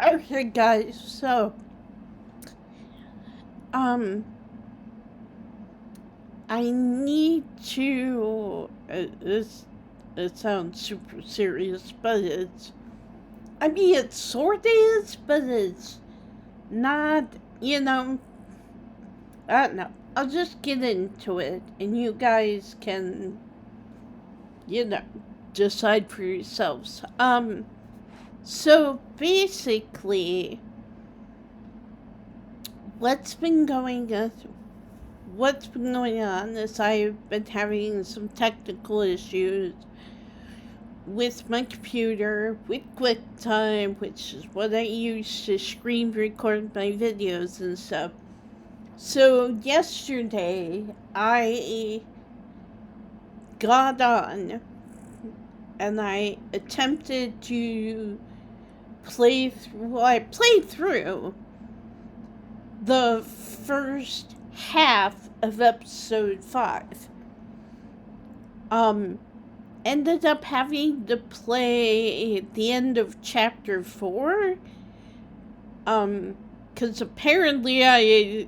Okay, guys, so, um, I need to, it sounds super serious, but I mean, it sort of is, but it's not, you know, I don't know. I'll just get into it, and you guys can, you know, decide for yourselves. So basically, what's been going on? What's been going on is I've been having some technical issues with my computer, with QuickTime, which is what I use to screen record my videos and stuff. So yesterday, I got on and I attempted to I played through the first half of episode 5. Um, Ended up having to play the end of chapter 4. Because apparently I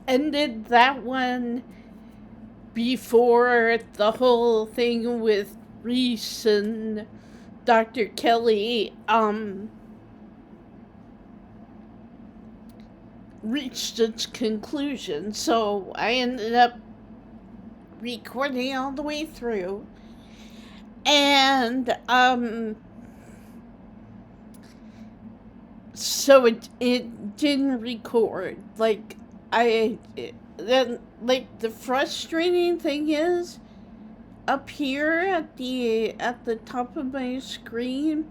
ended that one before the whole thing with Reese and Dr. Kelly, reached its conclusion. So I ended up recording all the way through. And, so it didn't record. Then, the frustrating thing is, up here at the top of my screen,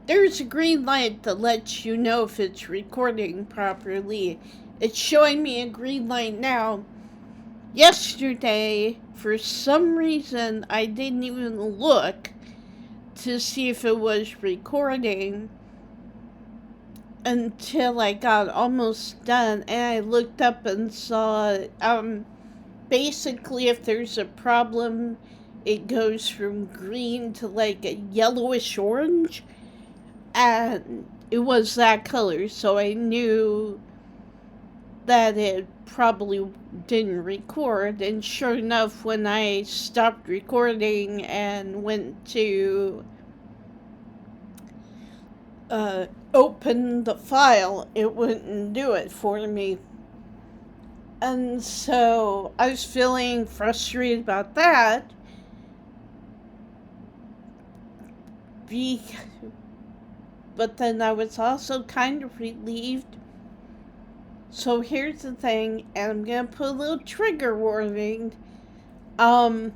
there's a green light that lets you know if it's recording properly. It's showing me a green light now. Yesterday, for some reason, I didn't even look to see if it was recording until I got almost done, and I looked up and saw, basically, if there's a problem, it goes from green to like a yellowish orange, and it was that color, so I knew that it probably didn't record. And sure enough, when I stopped recording and went to open the file, it wouldn't do it for me. And so I was feeling frustrated about that. But then I was also kind of relieved. So here's the thing, and I'm gonna put a little trigger warning. Um,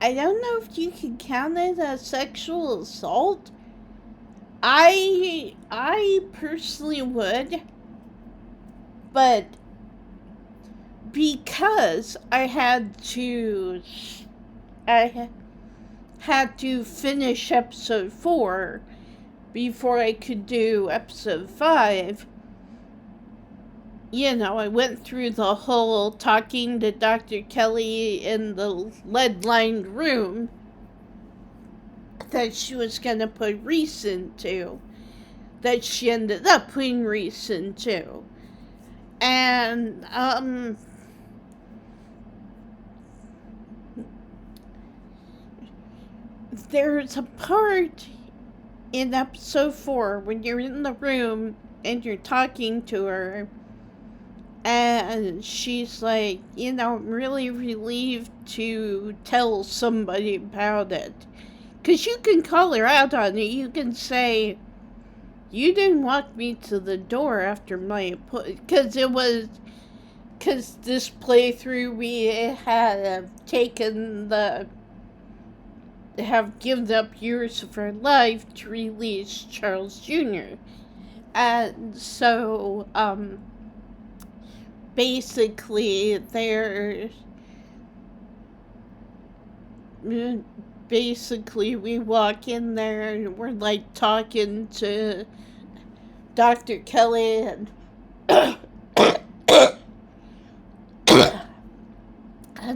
I don't know if you can count it as sexual assault. I personally would, but because I had to finish episode 4 before I could do episode 5. I went through the whole talking to Dr. Kelly in the lead-lined room that she was going to put Reese into, that she ended up putting Reese into. And, there's a part in episode 4 when you're in the room and you're talking to her, and she's like, I'm really relieved to tell somebody about it. Because you can call her out on it. You can say, you didn't walk me to the door after my... Because this playthrough we have given up years of our life to release Charles Jr. And so, basically, we walk in there and we're like talking to Dr. Kelly, and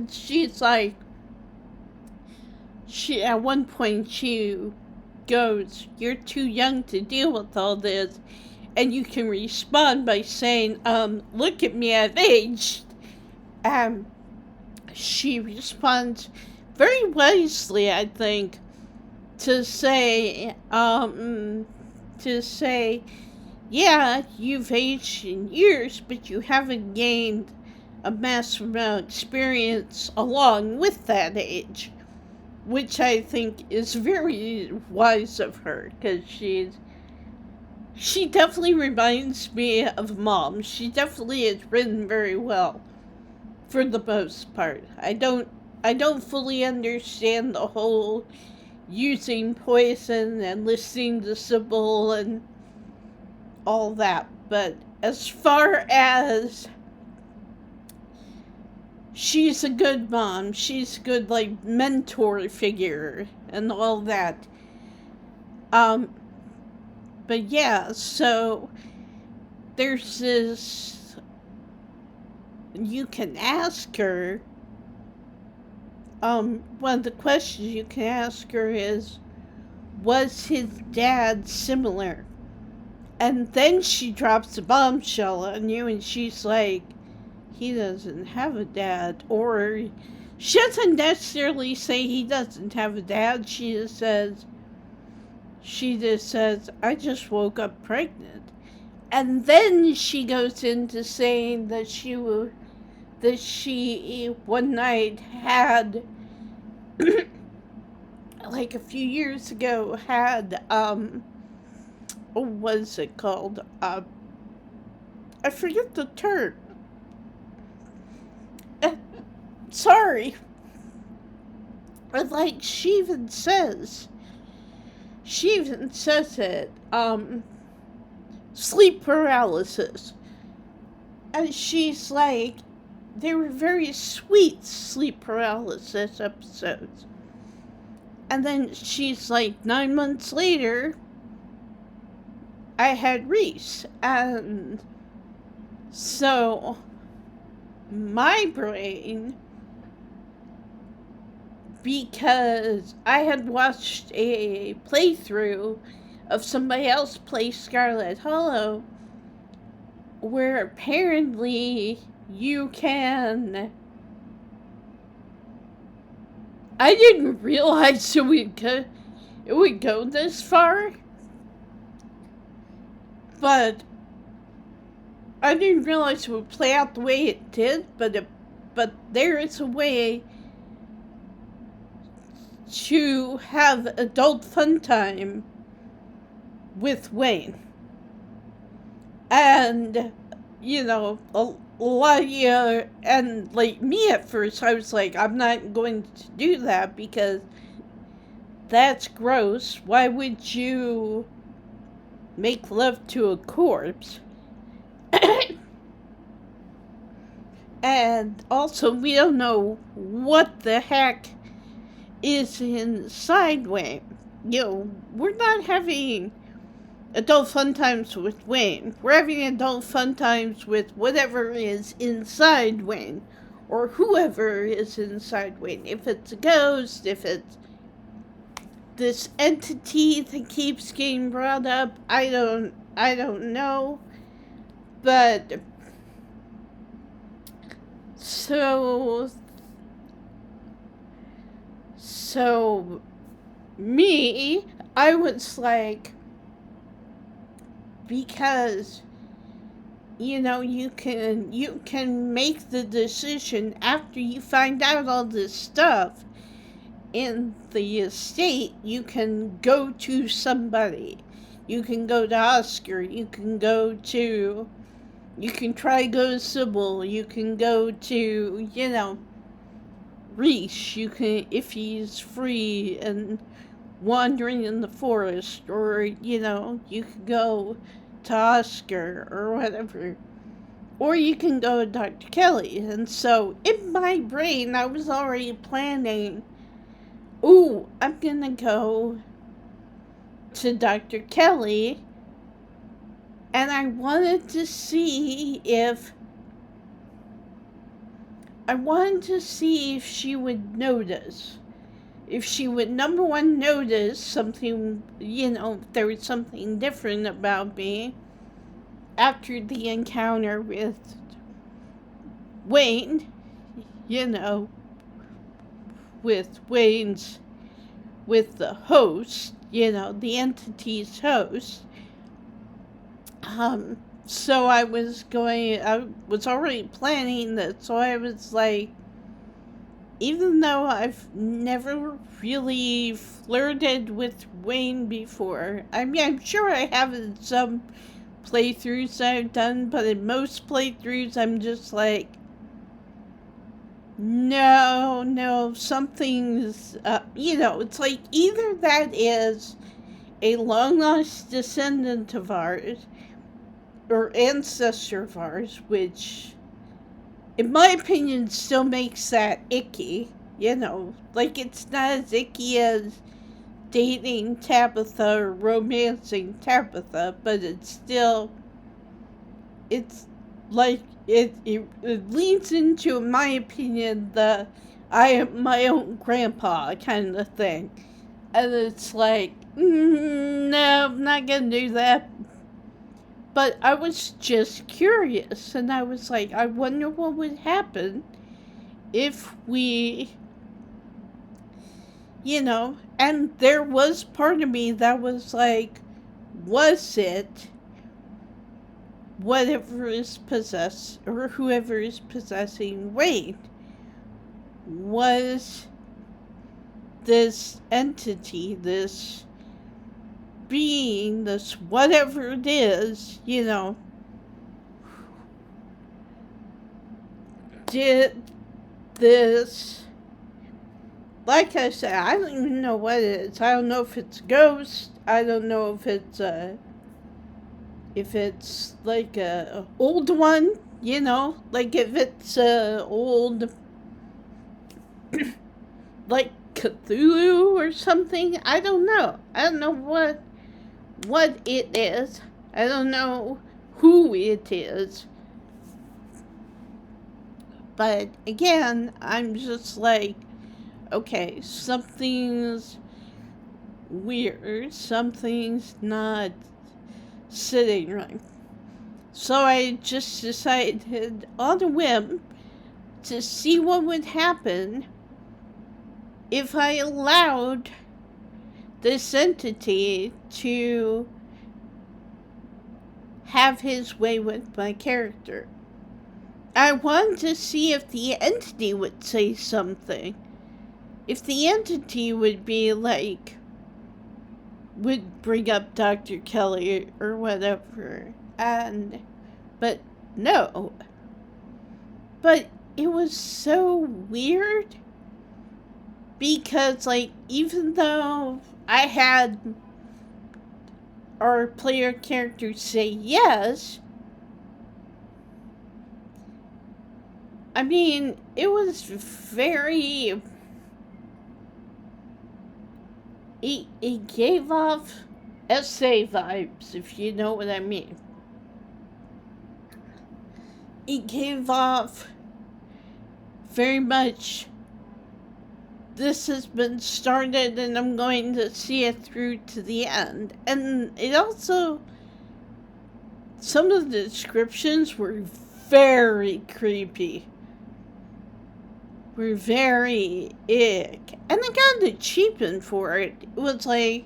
she's like, at one point she goes, "You're too young to deal with all this," and you can respond by saying, "Look at me, I've aged." Um, she responds very wisely, I think, to say, yeah, you've aged in years, but you haven't gained a massive amount of experience along with that age, which I think is very wise of her, because she definitely reminds me of Mom. She definitely is written very well, for the most part. I don't fully understand the whole using poison and listening to Sybil and all that, but as far as she's a good mom, she's a good, like, mentor figure and all that. But yeah, so there's this, you can ask her, one of the questions you can ask her is, was his dad similar? And then she drops a bombshell on you, and she's like, he doesn't have a dad. Or she doesn't necessarily say he doesn't have a dad. She just says, I just woke up pregnant. And then she goes into saying that she one night had, like a few years ago, had, what was it called? I forget the term. Sorry. Like, she even says it, sleep paralysis. And she's like, they were very sweet sleep paralysis episodes. And then she's like, 9 months later, I had Reese. And so my brain, because I had watched a playthrough of somebody else play Scarlet Hollow, where apparently you can, I didn't realize it would go this far, but I didn't realize it would play out the way it did, but there is a way to have adult fun time with Wayne. And, a lot of you, and like me at first, I was like, I'm not going to do that because that's gross. Why would you make love to a corpse? And also, we don't know what the heck is inside Wayne. We're not having adult fun times with Wayne. We're having adult fun times with whatever is inside Wayne, or whoever is inside Wayne. If it's a ghost, if it's this entity that keeps getting brought up, I don't know. But so me, I was like, because you can make the decision after you find out all this stuff in the estate. You can go to somebody. You can go to Oscar. You can try go to Sybil. You can go to, Reese. You can, if he's free and wandering in the forest, or, you can go to Oscar or whatever. Or you can go to Dr. Kelly. And so, in my brain, I was already planning, I'm gonna go to Dr. Kelly, and I wanted to see if she would notice. if she would, number one, notice something, there was something different about me after the encounter with Wayne, you know, with Wayne's, with the host, the entity's host. So I was already planning this, so I was like, even though I've never really flirted with Wayne before, I mean, I'm sure I have in some playthroughs I've done, but in most playthroughs, I'm just like, no, something's, it's like either that is a long lost descendant of ours, or ancestor of ours, which, in my opinion, still makes that icky, like it's not as icky as dating Tabitha or romancing Tabitha, but it's like, it leads into, in my opinion, the I am my own grandpa kind of thing. And it's like, no, I'm not gonna do that. But I was just curious, and I was like, I wonder what would happen if we, and there was part of me that was like, was it whatever is possessed, or whoever is possessing Wayne, was this entity, this being, this whatever it is, did this, like I said, I don't even know what it is. I don't know if it's a ghost. I don't know if it's like a old one, like if it's a old, like Cthulhu or something. I don't know. I don't know what it is. I don't know who it is. But again, I'm just like, okay, something's weird. Something's not sitting right. So I just decided on a whim to see what would happen if I allowed this entity to have his way with my character. I wanted to see if the entity would say something. If the entity would be like, would bring up Dr. Kelly or whatever. But no. But it was so weird because, like, even though I had our player character say yes, I mean, it was very... It gave off essay vibes, if you know what I mean. It gave off very much, this has been started and I'm going to see it through to the end. And it also, some of the descriptions were very creepy. Were very ick. And I got an achievement for it. It was like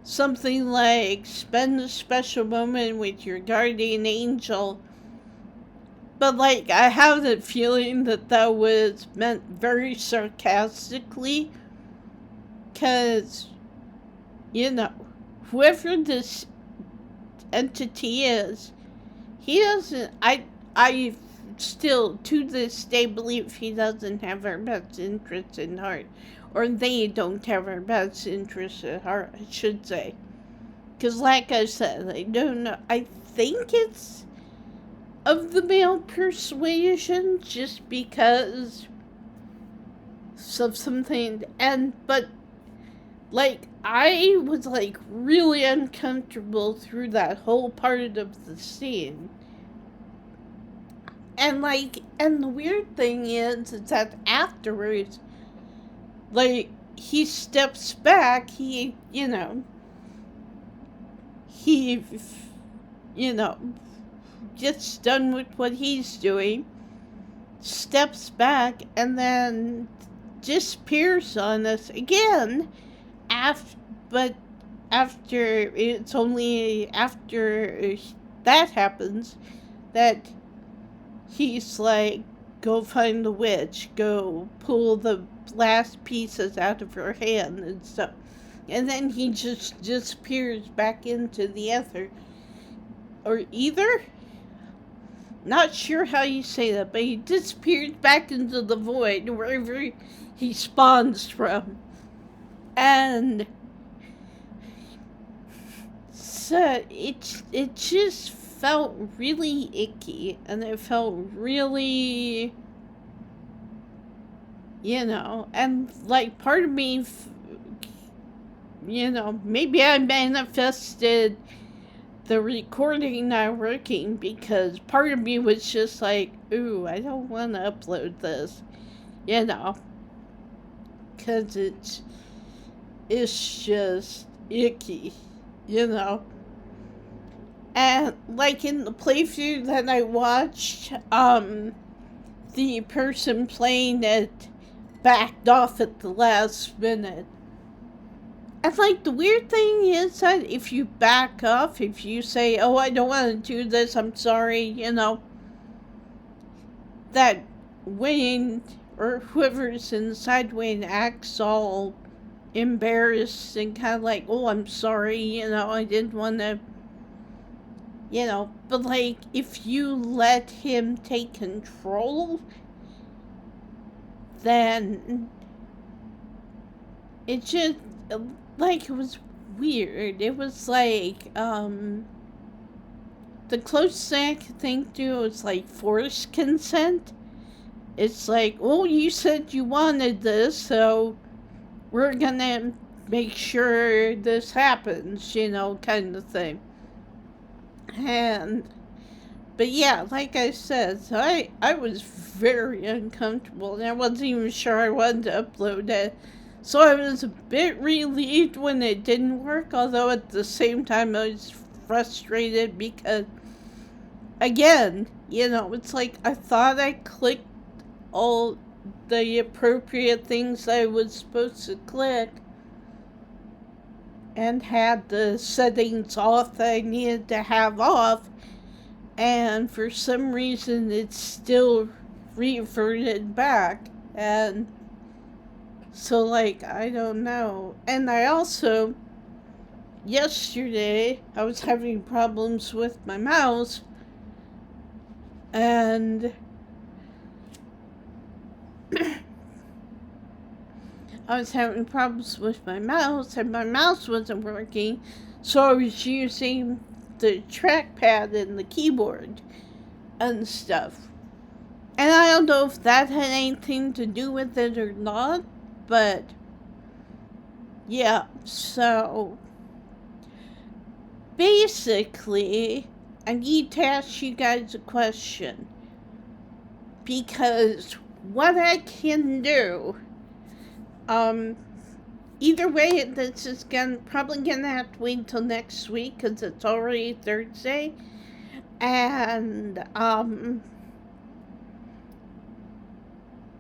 something like spend a special moment with your guardian angel. But like, I have the feeling that was meant very sarcastically. Because, whoever this entity is, he doesn't, I still, to this day, believe he doesn't have our best interests in heart. Or they don't have our best interests at heart, I should say. Because like I said, I don't know. I think it's of the male persuasion, just because of something. But, like, I was, like, really uncomfortable through that whole part of the scene. And the weird thing is that afterwards, like, he steps back, he, gets done with what he's doing, steps back, and then disappears on us again. But it's only after that happens that he's like, go find the witch, go pull the last pieces out of her hand and stuff. And then he just disappears back into the ether. Or either? Not sure how you say that, but he disappears back into the void, wherever he spawns from. And so it just felt really icky, and it felt really, and like part of me, maybe I manifested the recording not working, because part of me was just like, ooh, I don't want to upload this, because it's just icky, And like in the playthrough that I watched, the person playing it backed off at the last minute. And like the weird thing is that if you back off, if you say, oh, I don't want to do this, I'm sorry, that Wayne or whoever's inside Wayne acts all embarrassed and kind of like, oh, I'm sorry, I didn't want to, but like if you let him take control, then it just, like, it was weird. It was like, the closest thing I could think to was like forced consent. It's like, oh, you said you wanted this, so we're gonna make sure this happens, kind of thing. But yeah, like I said, so I was very uncomfortable, and I wasn't even sure I wanted to upload it. So I was a bit relieved when it didn't work, although at the same time I was frustrated because, again, it's like I thought I clicked all the appropriate things I was supposed to click and had the settings off that I needed to have off, and for some reason it's still reverted back, and so, like, I don't know. And I also, yesterday, I was having problems with my mouse, and I was having problems with my mouse, and my mouse wasn't working, so I was using the trackpad and the keyboard and stuff. And I don't know if that had anything to do with it or not, but yeah, so basically, I need to ask you guys a question, because what I can do, either way, this is probably gonna have to wait until next week, because it's already Thursday, and,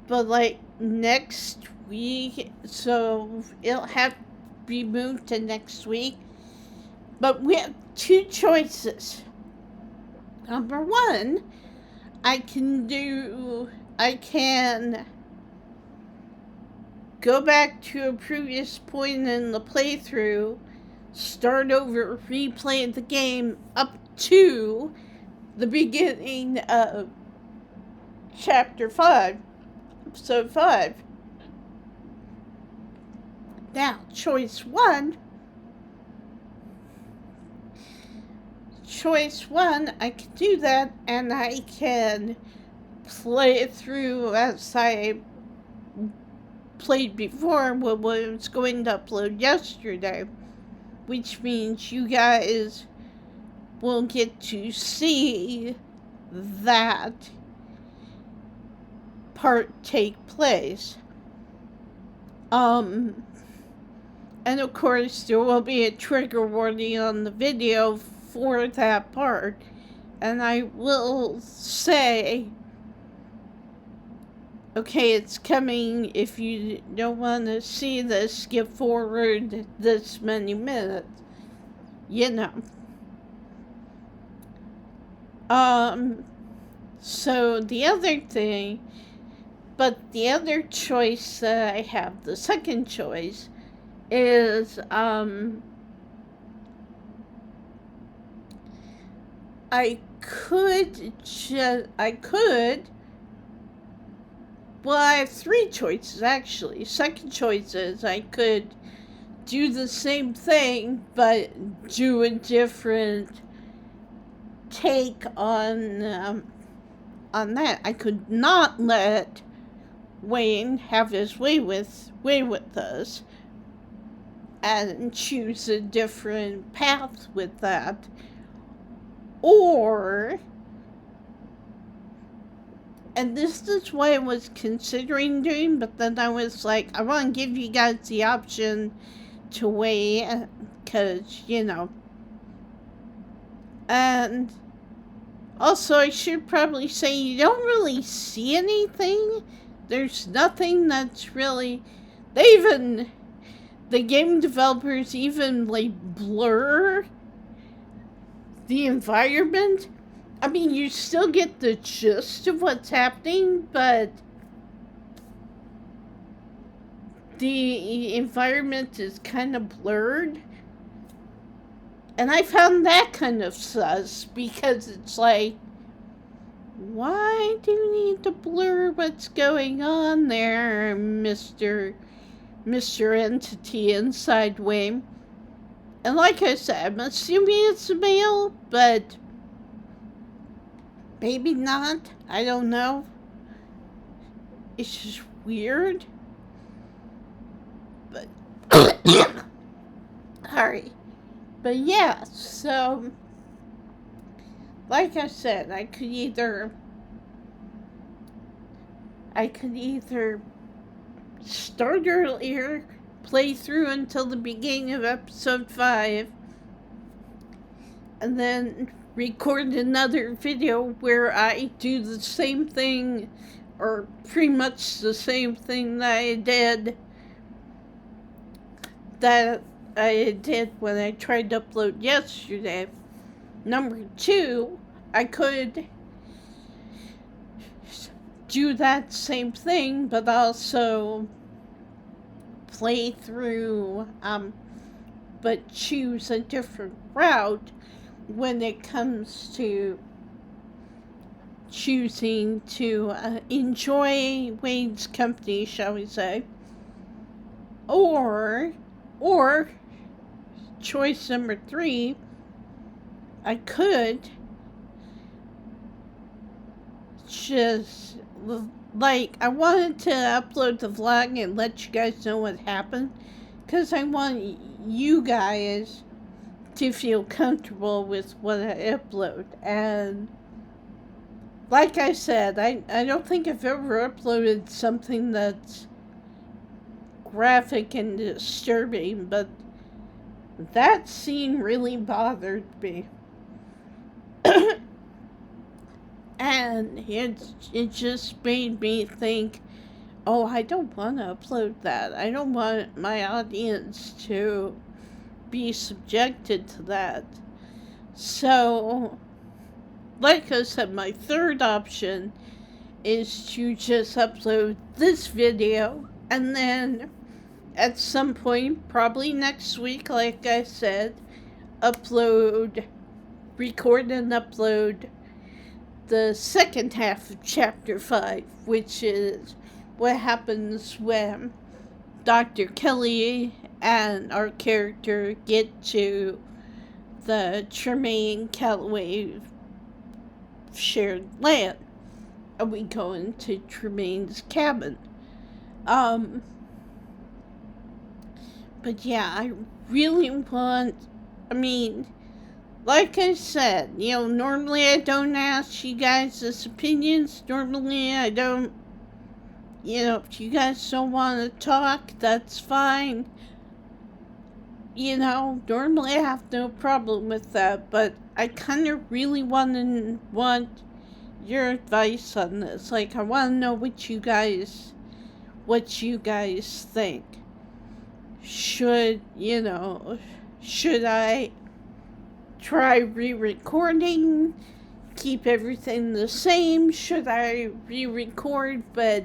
but like next week, so it'll have to be moved to next week. But we have two choices. Number one, I can go back to a previous point in the playthrough, start over, replay the game up to the beginning of Chapter 5, Episode 5. Now, choice one, I can do that, and I can play it through as I played before what was going to upload yesterday, which means you guys will get to see that part take place. Um, and of course, there will be a trigger warning on the video for that part. And I will say, okay, it's coming. If you don't want to see this, skip forward this many minutes. You know. So the other thing, but the other choice that I have, the second choice, is, I could, well, I have three choices, actually. Second choice is I could do the same thing, but do a different take on that. I could not let Wayne have his way with us and choose a different path with that. Or, and this is what I was considering doing, but then I was like, I want to give you guys the option to weigh, because, you know. And also, I should probably say, you don't really see anything. There's nothing that's really, the game developers even, like, blur the environment. I mean, you still get the gist of what's happening, but the environment is kind of blurred. And I found that kind of sus, because it's like, why do you need to blur what's going on there, Mr. Entity inside Wayne? And like I said, I'm assuming it's a male, but maybe not. I don't know. It's just weird. But sorry. But yeah, so like I said, I could either start earlier, play through until the beginning of episode 5, and then record another video where I do the same thing, or pretty much the same thing that I did when I tried to upload yesterday. Number 2, I could do that same thing, but also play through, but choose a different route when it comes to choosing to enjoy Wayne's company, shall we say. Or choice number 3, I could just, like, I wanted to upload the vlog and let you guys know what happened, because I want you guys to feel comfortable with what I upload. And like I said, I don't think I've ever uploaded something that's graphic and disturbing, but that scene really bothered me. And it just made me think, oh, I don't want to upload that. I don't want my audience to be subjected to that. So, like I said, my third option is to just upload this video, and then at some point, probably next week, like I said, record and upload the second half of Chapter 5, which is what happens when Dr. Kelly and our character get to the Tremaine Calloway shared land, and we go into Tremaine's cabin. But yeah, I really want, like I said, normally I don't ask you guys' opinions. Normally I don't if you guys don't want to talk, that's fine. Normally I have no problem with that, but I kind of really want your advice on this. Like, I want to know what you guys think. Should I try re-recording, keep everything the same? Should I re-record but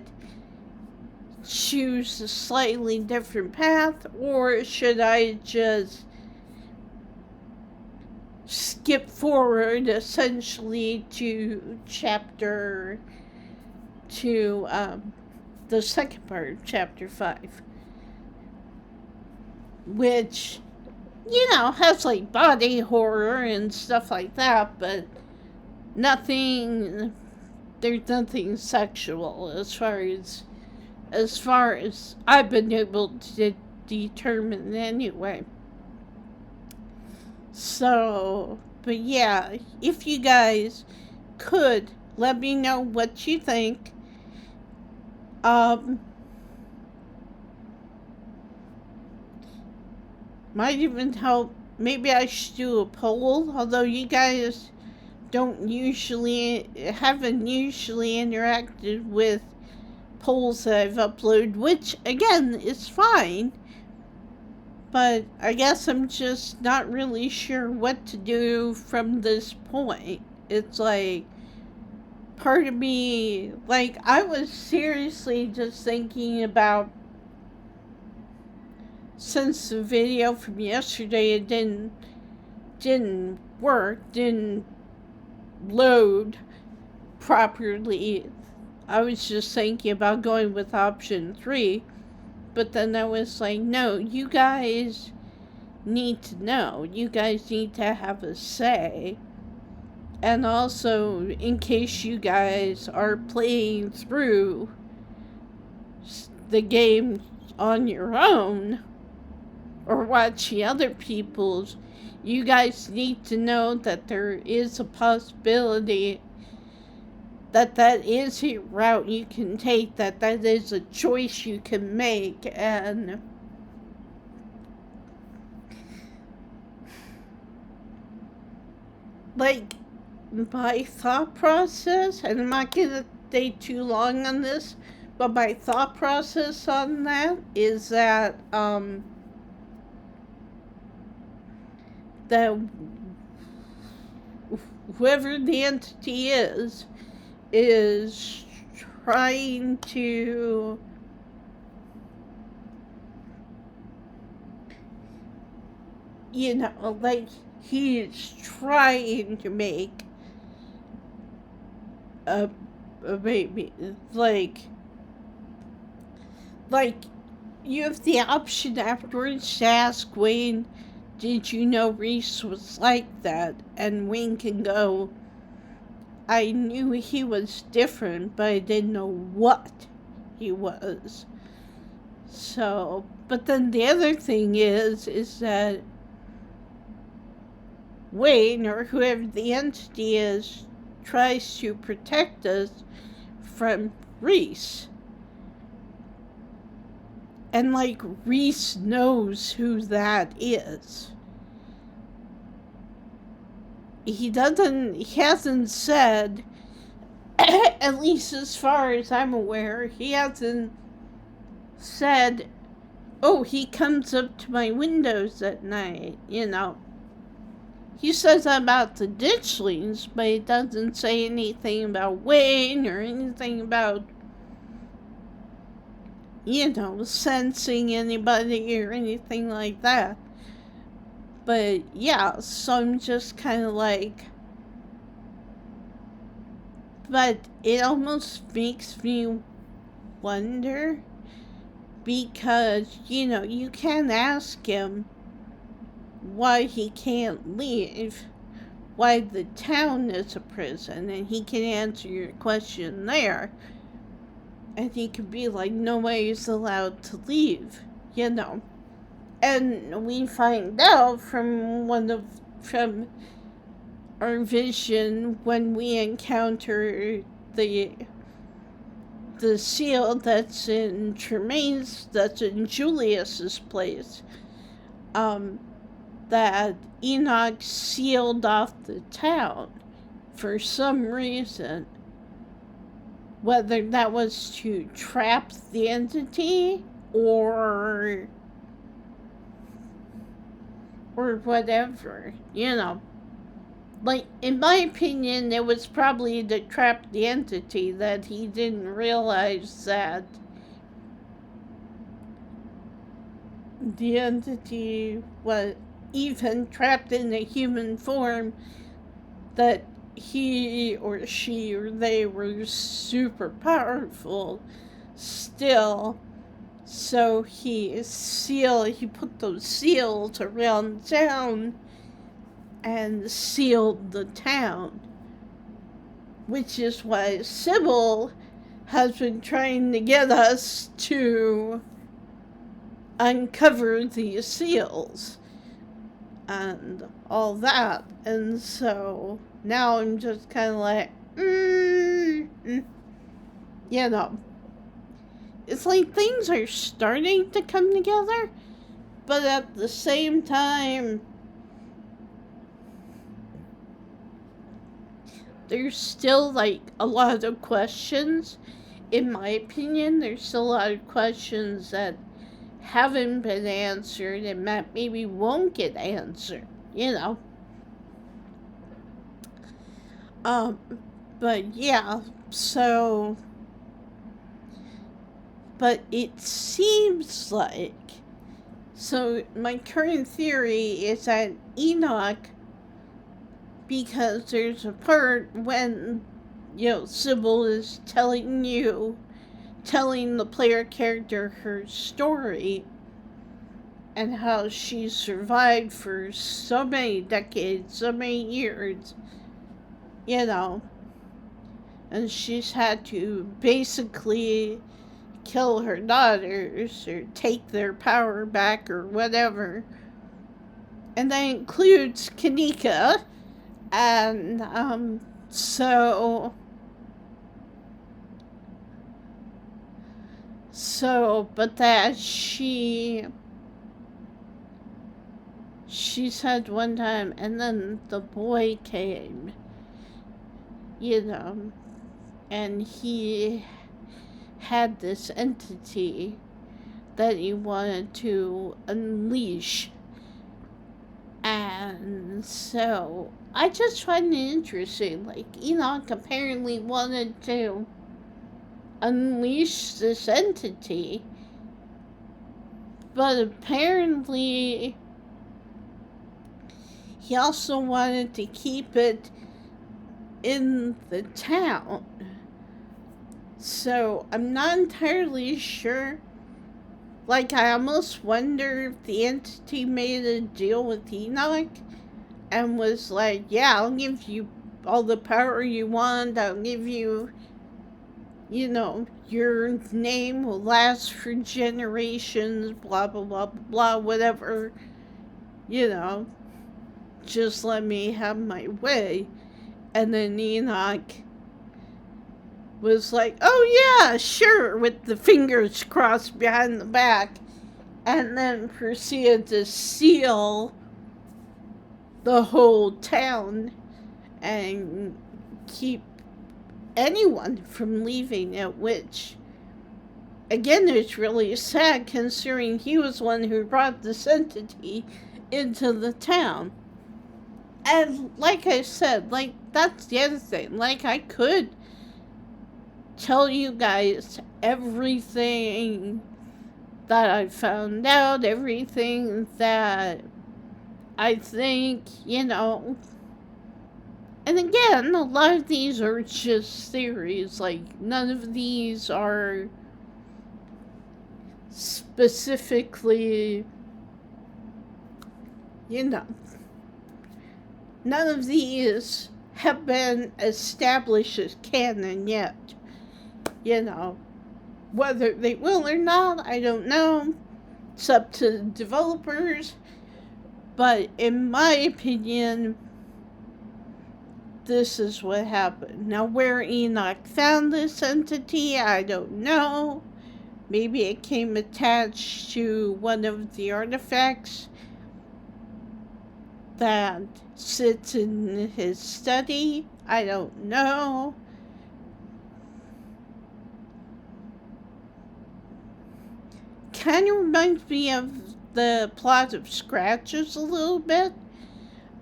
choose a slightly different path? Or should I just skip forward essentially to the second part of chapter 5, which has like body horror and stuff like that, but there's nothing sexual as far as I've been able to determine anyway. So, but yeah, if you guys could let me know what you think. Might even help. Maybe I should do a poll, although you guys haven't usually interacted with polls that I've uploaded, which again is fine. But I guess I'm just not really sure what to do from this point. It's like, part of me, like, I was seriously just thinking about, since the video from yesterday, it didn't work, didn't load properly. I was just thinking about going with option 3. But then I was like, no, you guys need to know. You guys need to have a say. And also, in case you guys are playing through the game on your own or watching other people's, you guys need to know that there is a possibility that is a route you can take, that is a choice you can make. And like, my thought process, and I'm not gonna stay too long on this, but my thought process on that is that that whoever the entity is trying to like, he's trying to make a baby. Like you have the option afterwards to ask Wayne, did you know Reese was like that? And Wayne can go, I knew he was different, but I didn't know what he was. So, but then the other thing is that Wayne, or whoever the entity is, tries to protect us from Reese. And like, Reese knows who that is. He hasn't said, at least as far as I'm aware, he hasn't said, oh, he comes up to my windows at night, He says about the ditchlings, but he doesn't say anything about Wayne or anything about, sensing anybody or anything like that. But yeah, so I'm just kind of like, but it almost makes me wonder, because, you can ask him why he can't leave, why the town is a prison, and he can answer your question there. And he could be like, nobody's allowed to leave, And we find out from our vision when we encounter the seal that's in Julius's place, that Enoch sealed off the town for some reason. Whether that was to trap the entity or whatever, Like, in my opinion, it was probably to trap the entity, that he didn't realize that the entity was even trapped in a human form, that he or she or they were super powerful still. So he put those seals around town and sealed the town, which is why Sybil has been trying to get us to uncover these seals and all that. And so now I'm just kind of like, it's like things are starting to come together, but at the same time, there's still, like, a lot of questions. In my opinion, there's still a lot of questions that haven't been answered and that maybe won't get answered, But yeah, so... But it seems like... So my current theory is that Enoch, because there's a part when, Sybil is telling the player character her story and how she survived for so many decades, so many years, and she's had to basically kill her daughters or take their power back or whatever. And that includes Kanika. And, but that she said one time, and then the boy came, and he had this entity that he wanted to unleash. And so I just find it interesting. Like, Enoch apparently wanted to unleash this entity, but apparently he also wanted to keep it in the town. So I'm not entirely sure. Like, I almost wonder if the entity made a deal with Enoch and was like, yeah, I'll give you all the power you want. I'll give you, your name will last for generations, blah, blah, blah, blah, whatever. Just let me have my way. And then Enoch was like, oh yeah, sure, with the fingers crossed behind the back, and then proceeded to seal the whole town and keep anyone from leaving it, which, again, is really sad considering he was one who brought this entity into the town. And like I said, like, that's the other thing. Like, I could tell you guys everything that I found out, everything that I think, And again, a lot of these are just theories. Like, none of these are specifically, none of these have been established as canon yet. Whether they will or not, I don't know. It's up to the developers. But in my opinion, this is what happened. Now, where Enoch found this entity, I don't know. Maybe it came attached to one of the artifacts that sits in his study. I don't know. Kind of reminds me of the plot of Scratches a little bit.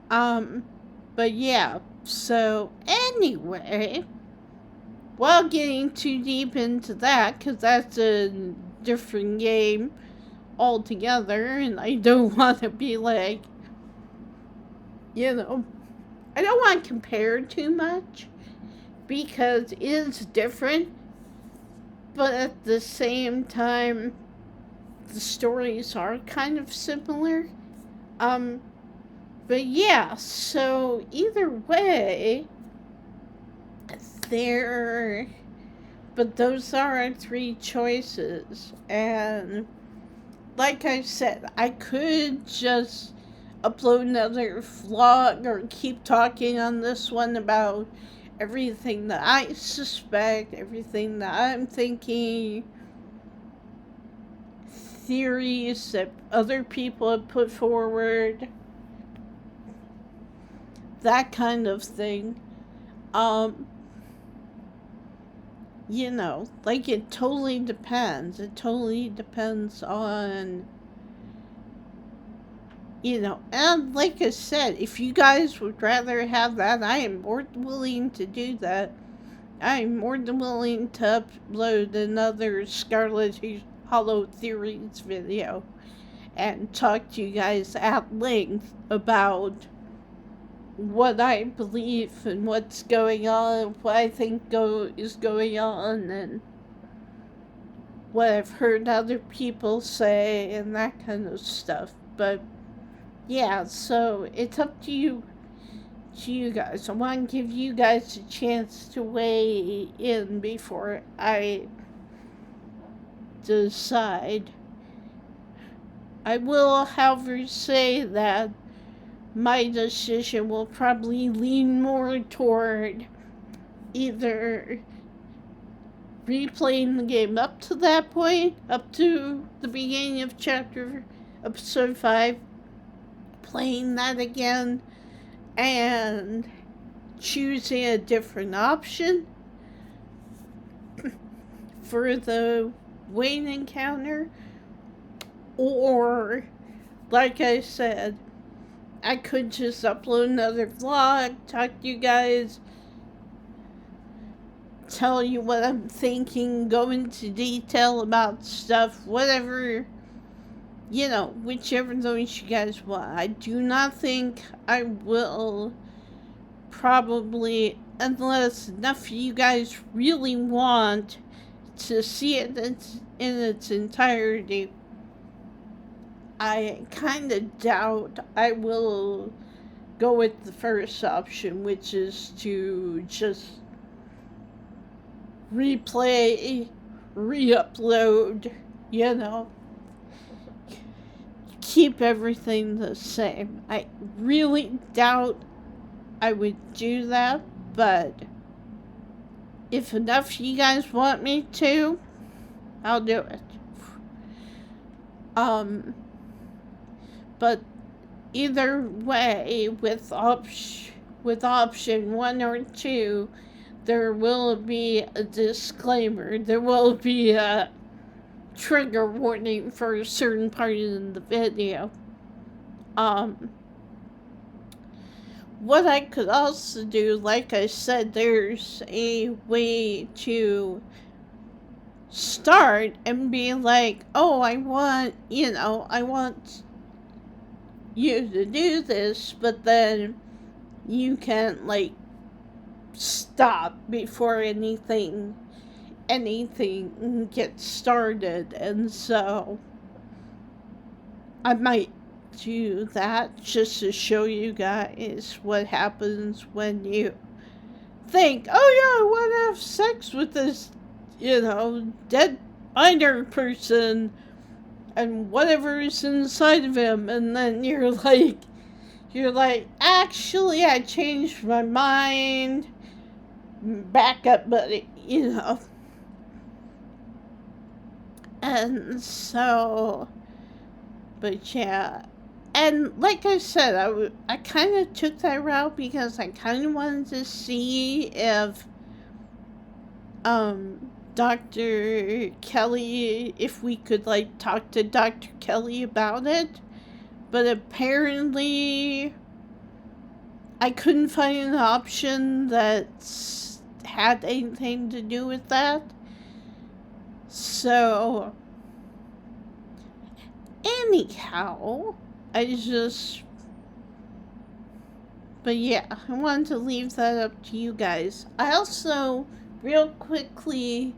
But yeah, so anyway, without getting too deep into that, because that's a different game altogether, and I don't want to be like, I don't want to compare too much, because it is different, but at the same time, the stories are kind of similar. But yeah, so either way, but those are our three choices. And like I said, I could just upload another vlog or keep talking on this one about everything that I suspect, everything that I'm thinking, theories that other people have put forward, that kind of thing. Like it totally depends. It totally depends on, and like I said, if you guys would rather have that, I am more than willing to do that. I am more than willing to upload another Scarlet Hollow Theories video and talk to you guys at length about what I believe and what's going on, what I think is going on, and what I've heard other people say, and that kind of stuff. But yeah, so it's up to you guys. I want to give you guys a chance to weigh in before I decide. I will, however, say that my decision will probably lean more toward either replaying the game up to that point, up to the beginning of episode 5, playing that again, and choosing a different option for the Wayne encounter, or, like I said, I could just upload another vlog, talk to you guys, tell you what I'm thinking, go into detail about stuff, whatever, whichever those you guys want. I do not think I will probably, unless enough of you guys really want to see it in its entirety, I kind of doubt I will go with the first option, which is to just replay, re-upload, keep everything the same. I really doubt I would do that, but if enough of you guys want me to, I'll do it. But either way, with option 1 or 2, there will be a disclaimer. There will be a trigger warning for a certain part in the video. What I could also do, like I said, there's a way to start and be like, oh, I want you to do this, but then you can, stop before anything gets started. And so I might do that just to show you guys what happens when you think, oh yeah, I want to have sex with this, dead minor person and whatever is inside of him, and then you're like, you're like, actually, I changed my mind. Back up, buddy, you know. And so, but yeah. And like I said, I kind of took that route because I kind of wanted to see if Dr. Kelly, if we could like talk to Dr. Kelly about it. But apparently, I couldn't find an option that had anything to do with that. So, anyhow, but yeah, I wanted to leave that up to you guys. I also, real quickly,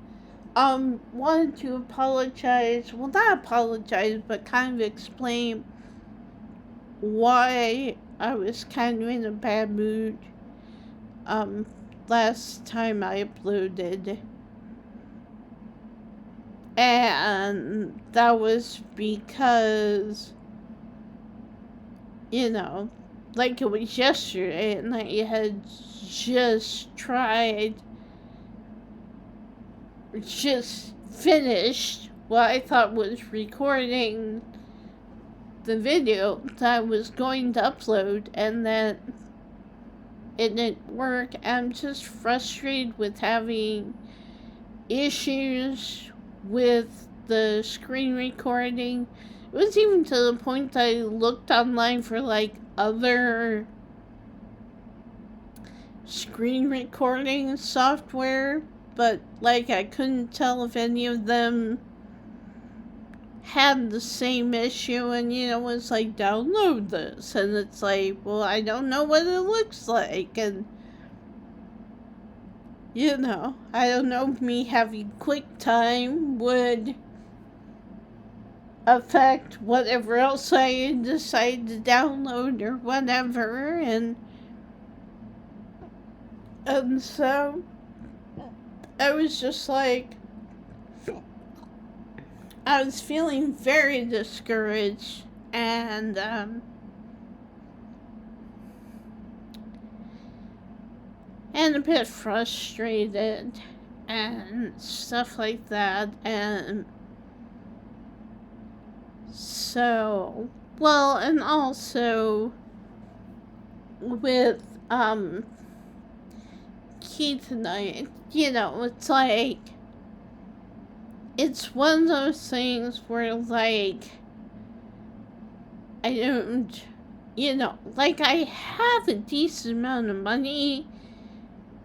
wanted to apologize. Well, not apologize, but kind of explain why I was kind of in a bad mood, last time I uploaded. And that was because, you know, like it was yesterday, and I had just finished what I thought was recording the video that I was going to upload, and then it didn't work. I'm just frustrated with having issues with the screen recording. It was even to the point that I looked online for like other screen recording software, but like I couldn't tell if any of them had the same issue. And you know, it's like, download this, and it's like, well, I don't know what it looks like. And you know, I don't know if me having QuickTime would affect whatever else I decide to download or whatever. And so I was just like, I was feeling very discouraged and a bit frustrated and stuff like that. And so, well, and also with Keith and I, you know, it's like, it's one of those things where, like, I don't, you know, like, I have a decent amount of money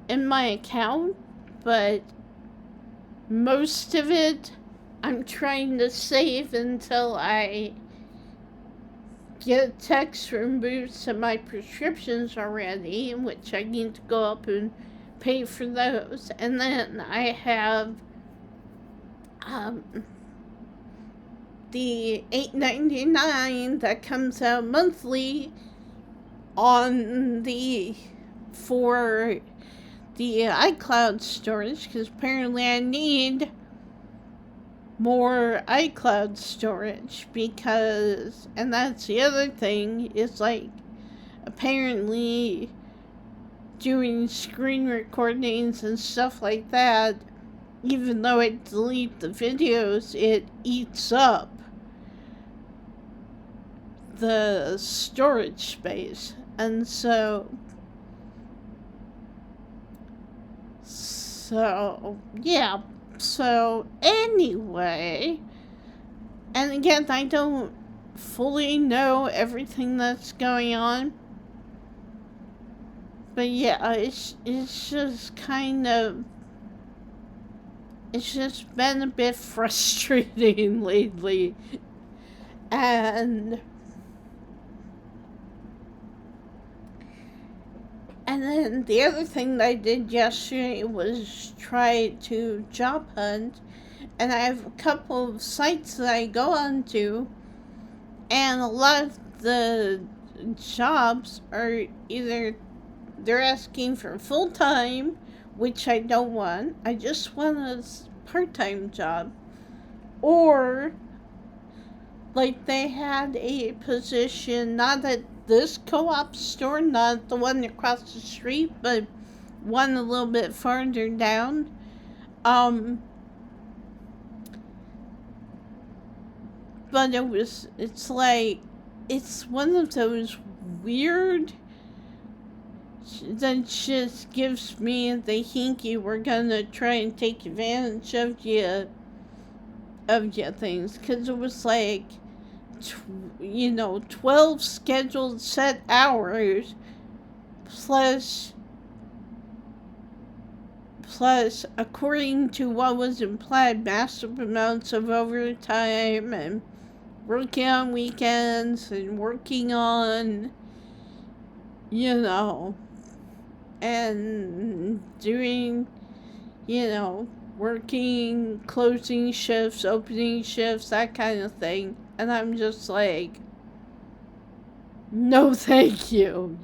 in my account, but most of it I'm trying to save until I get a text from Boots that my prescriptions are ready, in which I need to go up and pay for those. And then I have the $8.99 that comes out monthly for the iCloud storage, because apparently I need more iCloud storage, because, and that's the other thing, is like, apparently doing screen recordings and stuff like that, even though I delete the videos, it eats up the storage space. And so yeah. So anyway, and again, I don't fully know everything that's going on, but yeah, it's just kind of, it's just been a bit frustrating lately. And then the other thing that I did yesterday was try to job hunt. And I have a couple of sites that I go onto, and a lot of the jobs are either they're asking for full-time, which I don't want. I just want a part-time job. Or, like, they had a position, not at this co-op store, not the one across the street, but one a little bit farther down. Um, but it's like, it's one of those weird that just gives me the hinky, we're gonna try and take advantage of you things. Because it was like, 12 scheduled set hours plus according to what was implied, massive amounts of overtime and working on weekends and working on, and doing, working closing shifts, opening shifts, that kind of thing. And I'm just like, no thank you,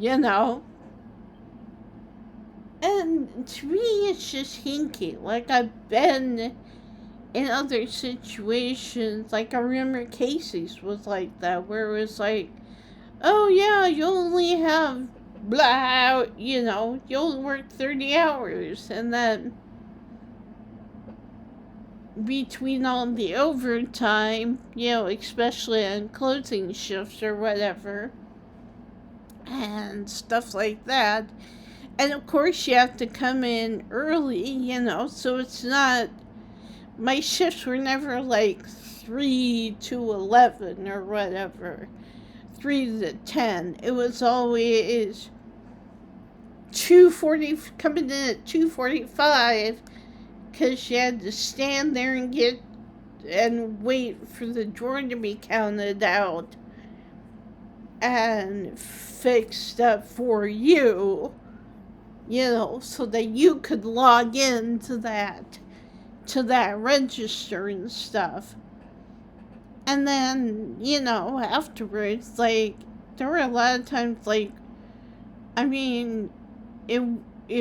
And to me, it's just hinky. Like, I've been in other situations, like, I remember Casey's was like that, where it was like, oh yeah, you only have blah, you'll work 30 hours, and then between all the overtime, especially on closing shifts or whatever, and stuff like that. And of course, you have to come in early, so it's not, my shifts were never like 3 to 11 or whatever, 3 to 10. It was always 2:40, coming in at 2:45, because you had to stand there and wait for the drawer to be counted out and fixed up for you, so that you could log in to that register and stuff. And then, afterwards, like, there were a lot of times, like, I mean, it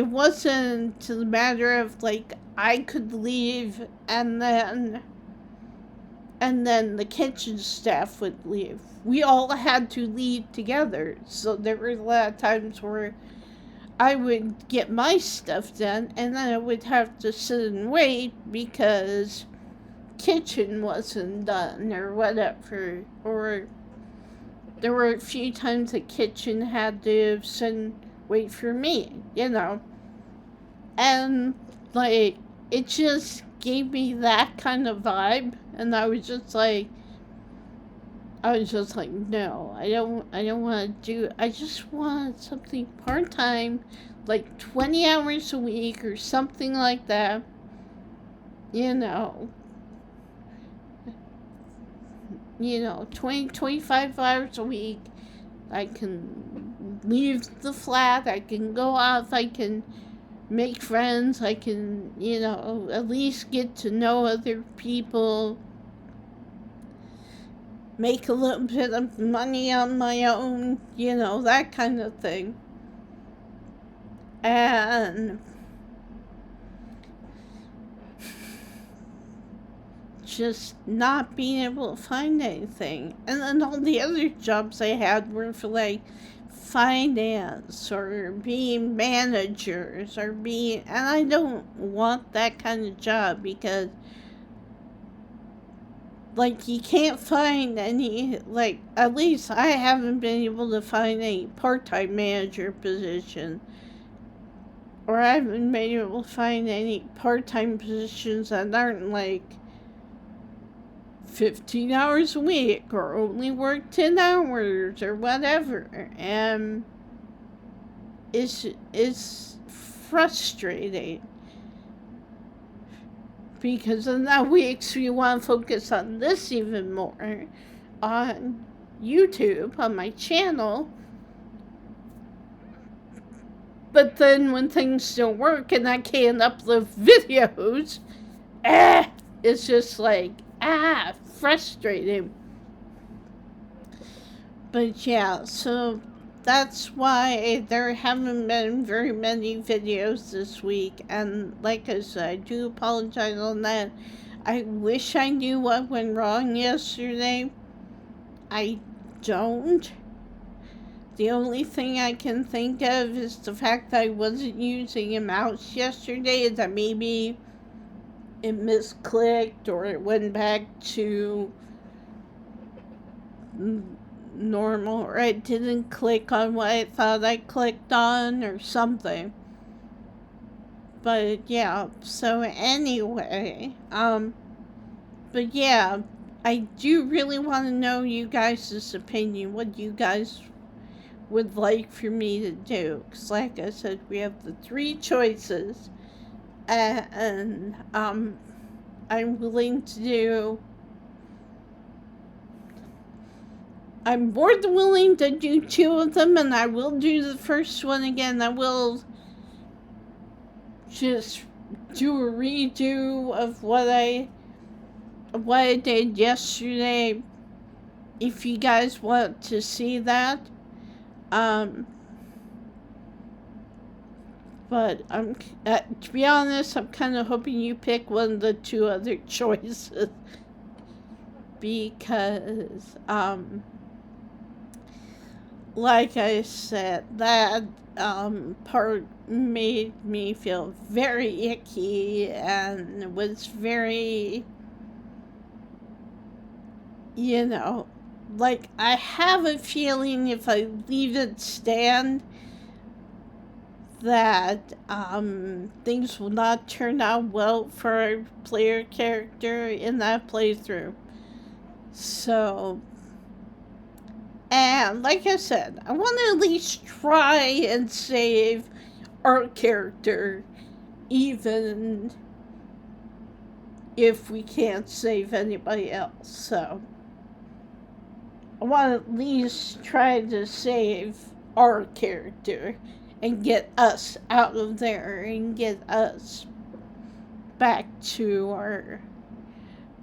wasn't a matter of, like, I could leave and then the kitchen staff would leave. We all had to leave together. So there were a lot of times where I would get my stuff done, and then I would have to sit and wait because kitchen wasn't done or whatever. Or there were a few times the kitchen had to sit and wait for me, And, like, it just gave me that kind of vibe, and I was just like, no, I don't want to do, I just want something part-time, like 20 hours a week or something like that, 20, 25 hours a week. I can leave the flat, I can go off, I can make friends, I can, at least get to know other people, make a little bit of money on my own, that kind of thing. And just not being able to find anything. And then all the other jobs I had were for, like, finance or being managers or and I don't want that kind of job, because, like, you can't find any, like, at least I haven't been able to find a part-time manager position, or I haven't been able to find any part-time positions that aren't, like, 15 hours a week or only work 10 hours or whatever. And it's frustrating, because in that weeks we want to focus on this even more on YouTube, on my channel. But then when things don't work and I can't upload videos, it's just like, frustrating. But yeah, so that's why there haven't been very many videos this week. And like I said, I do apologize on that. I wish I knew what went wrong yesterday. I don't. The only thing I can think of is the fact that I wasn't using a mouse yesterday, that maybe it misclicked or it went back to normal, or I didn't click on what I thought I clicked on or something. But yeah, so anyway, but yeah, I do really want to know you guys' opinion, what you guys would like for me to do. Because like I said, we have the three choices, and I'm willing to do, I'm more than willing to do two of them, and I will do the first one again. I will just do a redo of what I did yesterday, if you guys want to see that. But to be honest, I'm kind of hoping you pick one of the two other choices, because like I said, that part made me feel very icky and was very, like, I have a feeling if I leave it stand that things will not turn out well for our player character in that playthrough. So, and like I said, I want to at least try and save our character, even if we can't save anybody else. So, I want to at least try to save our character and get us out of there and get us back to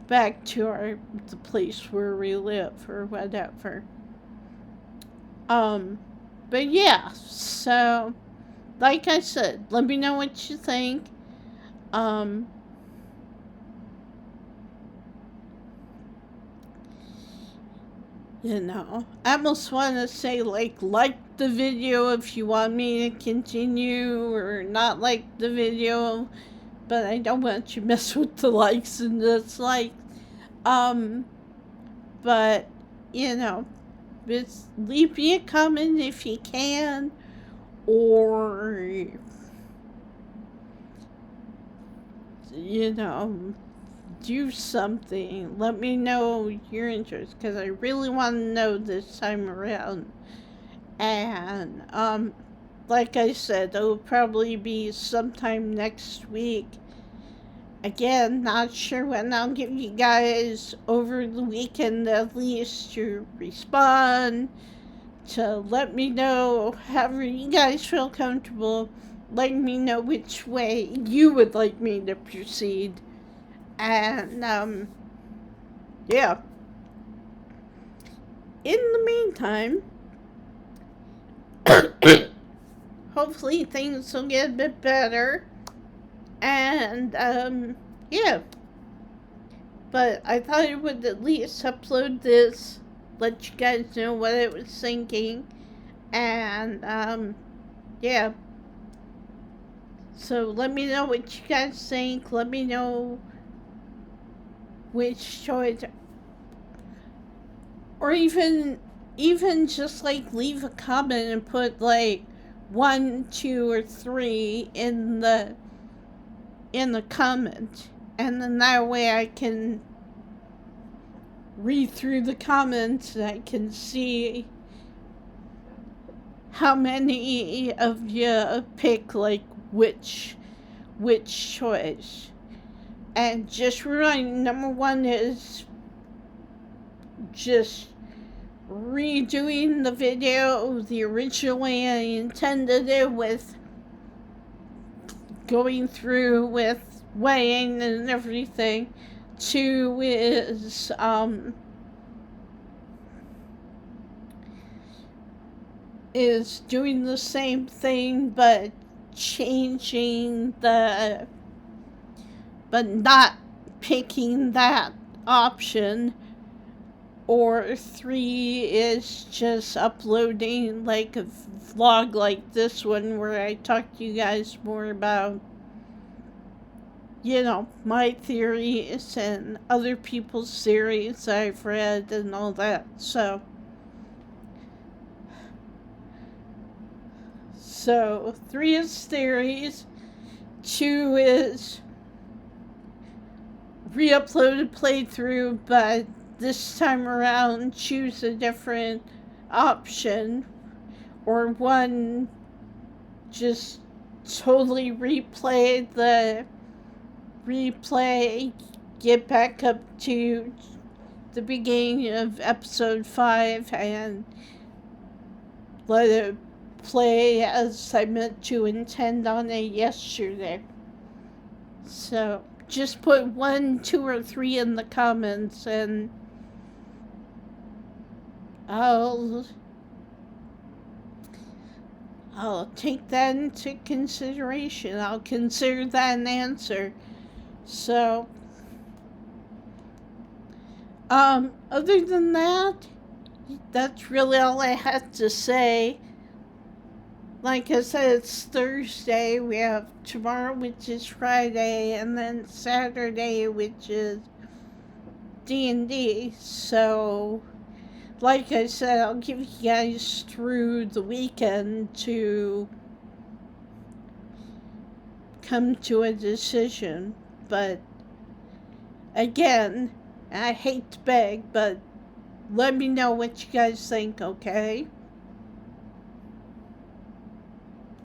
the place where we live or whatever. But yeah, so like I said, let me know what you think. I almost want to say, like the video if you want me to continue, or not like the video, but I don't want you to mess with the likes and dislikes. But, just leave me a comment if you can, or, do something. Let me know your interest, because I really want to know this time around. And, like I said, it'll probably be sometime next week. Again, not sure when. I'll give you guys over the weekend at least to respond, to let me know however you guys feel comfortable. Let me know which way you would like me to proceed. And, yeah. In the meantime, hopefully things will get a bit better. And, yeah. But I thought I would at least upload this, let you guys know what I was thinking. And, yeah. So let me know what you guys think. Let me know which choice, or even just like leave a comment and put like 1, 2, or 3 in the comment, and then that way I can read through the comments and I can see how many of you pick like which choice. And just remind, number 1 is just redoing the video the original way I intended it, with going through with weighing and everything. 2 is doing the same thing but changing but not picking that option, or 3 is just uploading like a vlog like this one where I talk to you guys more about, my theories and other people's theories I've read and all that. So 3 is theories, 2 is re-uploaded playthrough, but this time around choose a different option, or 1 just totally replay, get back up to the beginning of episode 5 and let it play as I meant to intend on it yesterday. So just put 1, 2, or 3 in the comments, and I'll take that into consideration. I'll consider that an answer. So, other than that, that's really all I had to say. Like I said, it's Thursday. We have tomorrow, which is Friday, and then Saturday, which is D&D. So, like I said, I'll give you guys through the weekend to come to a decision. But again, I hate to beg, but let me know what you guys think, okay?